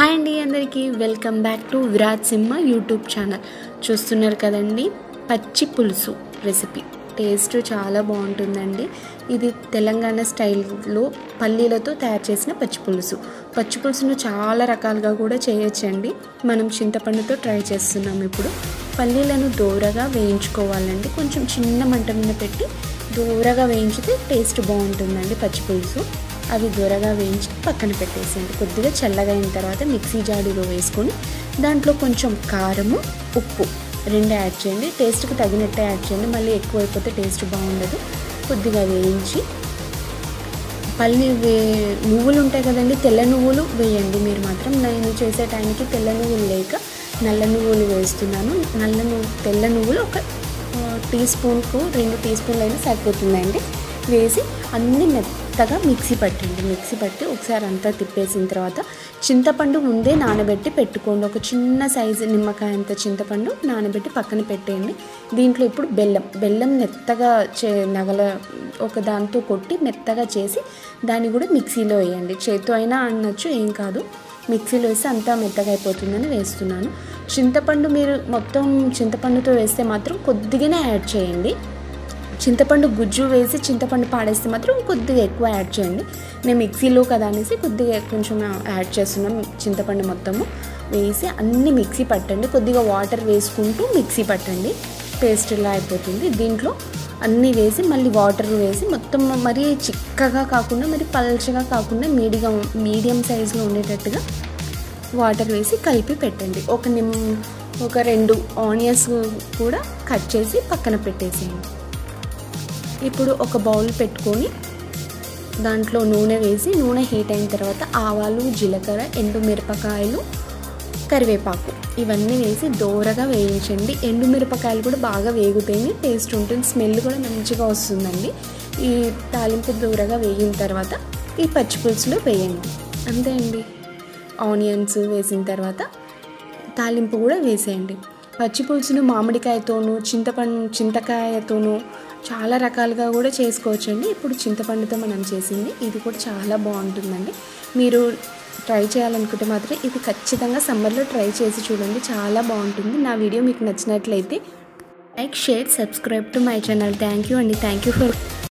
Hi అండి, అందరికీ welcome back to Virat Simha YouTube channel. చూస్తున్నారు కదండి, పచ్చి పులుసు రెసిపీ. టేస్ట్ చాలా బాగుంటుందండి. ఇది తెలంగాణ స్టైల్లో పల్లీలతో తయారు చేసిన పచ్చి పులుసును చాలా రకాలుగా కూడా చేయొచ్చండి. మనం చింతపండుతో ట్రై చేస్తున్నాం. ఇప్పుడు పల్లీలను దూరగా వేయించుకోవాలండి. కొంచెం చిన్న మంట మీద పెట్టి దూరగా వేయించితే టేస్ట్ బాగుంటుందండి పచ్చి పులుసు. అవి దూరగా వేయించి పక్కన పెట్టేసేయండి. కొద్దిగా చల్లగా అయిన తర్వాత మిక్సీ జాడీలో వేసుకొని దాంట్లో కొంచెం కారము, ఉప్పు రెండు యాడ్ చేయండి. టేస్ట్కి తగినట్టే యాడ్ చేయండి, మళ్ళీ ఎక్కువైపోతే టేస్ట్ బాగుండదు. కొద్దిగా వేయించి నువ్వులు ఉంటాయి కదండి, తెల్ల నువ్వులు వేయండి. మీరు మాత్రం నేను చేసే టైంకి తెల్ల నువ్వులు లేక నల్ల నువ్వులు వేస్తున్నాను. తెల్ల నువ్వులు ఒక టీ స్పూన్కు 2 టీ స్పూన్లు అయినా సరిపోతుందండి. వేసి అన్నీ మెత్తగా మిక్సీ పట్టి ఒకసారి అంతా తిప్పేసిన తర్వాత చింతపండు ముందే నానబెట్టి పెట్టుకోండి. ఒక చిన్న సైజు నిమ్మకాయ అంత చింతపండు నానబెట్టి పక్కన పెట్టేయండి. దీంట్లో ఇప్పుడు బెల్లం మెత్తగా ఒక దాంతో కొట్టి మెత్తగా చేసి దాన్ని కూడా మిక్సీలో వేయండి. చేత్తో అయినా అనొచ్చు, ఏం కాదు. మిక్సీలో వేస్తే అంతా మెత్తగా అయిపోతుందని వేస్తున్నాను. చింతపండు మీరు మొత్తం చింతపండుతో వేస్తే మాత్రం కొద్దిగానే యాడ్ చేయండి. చింతపండు గుజ్జు వేసి చింతపండు పాడేస్తే మాత్రం కొద్దిగా ఎక్కువ యాడ్ చేయండి. నేను మిక్సీలో కదా అనేసి కొద్దిగా కొంచెం యాడ్ చేస్తున్నాం. చింతపండు మొత్తము వేసి అన్నీ మిక్సీ పట్టండి. కొద్దిగా వాటర్ వేసుకుంటూ మిక్సీ పట్టండి, పేస్ట్ ఇలా అయిపోతుంది. దీంట్లో అన్నీ వేసి మళ్ళీ వాటర్ వేసి మొత్తం మరీ చిక్కగా కాకుండా మరి పల్చగా కాకుండా మీడియం సైజులో ఉండేటట్టుగా వాటర్ వేసి కలిపి పెట్టండి. ఒక 2 ఆనియన్స్ కూడా కట్ చేసి పక్కన పెట్టేసేయండి. ఇప్పుడు ఒక బౌల్ పెట్టుకొని దాంట్లో నూనె వేసి నూనె హీట్ అయిన తర్వాత ఆవాలు, జీలకర్ర, ఎండుమిరపకాయలు, కరివేపాకు ఇవన్నీ వేసి దోరగా వేయించండి. ఎండుమిరపకాయలు కూడా బాగా వేగితేనే టేస్ట్ ఉంటుంది, స్మెల్ కూడా మంచిగా వస్తుందండి. ఈ తాలింపు దోరగా వేగిన తర్వాత ఈ పచ్చి పులుసులో వేయండి. అంతే అండి. ఆనియన్స్ వేసిన తర్వాత తాలింపు కూడా వేసేయండి. పచ్చి పులుసును మామిడికాయతోనూ చింతకాయతోనూ చాలా రకాలుగా కూడా చేసుకోవచ్చండి. ఇప్పుడు చింతపండుతో మనం చేసింది ఇది కూడా చాలా బాగుంటుందండి. మీరు ట్రై చేయాలనుకుంటే మాత్రం ఇది ఖచ్చితంగా సమ్మర్లో ట్రై చేసి చూడండి, చాలా బాగుంటుంది. నా వీడియో మీకు నచ్చినట్లయితే like, share, subscribe to my channel. Thank you అండి. Thank you for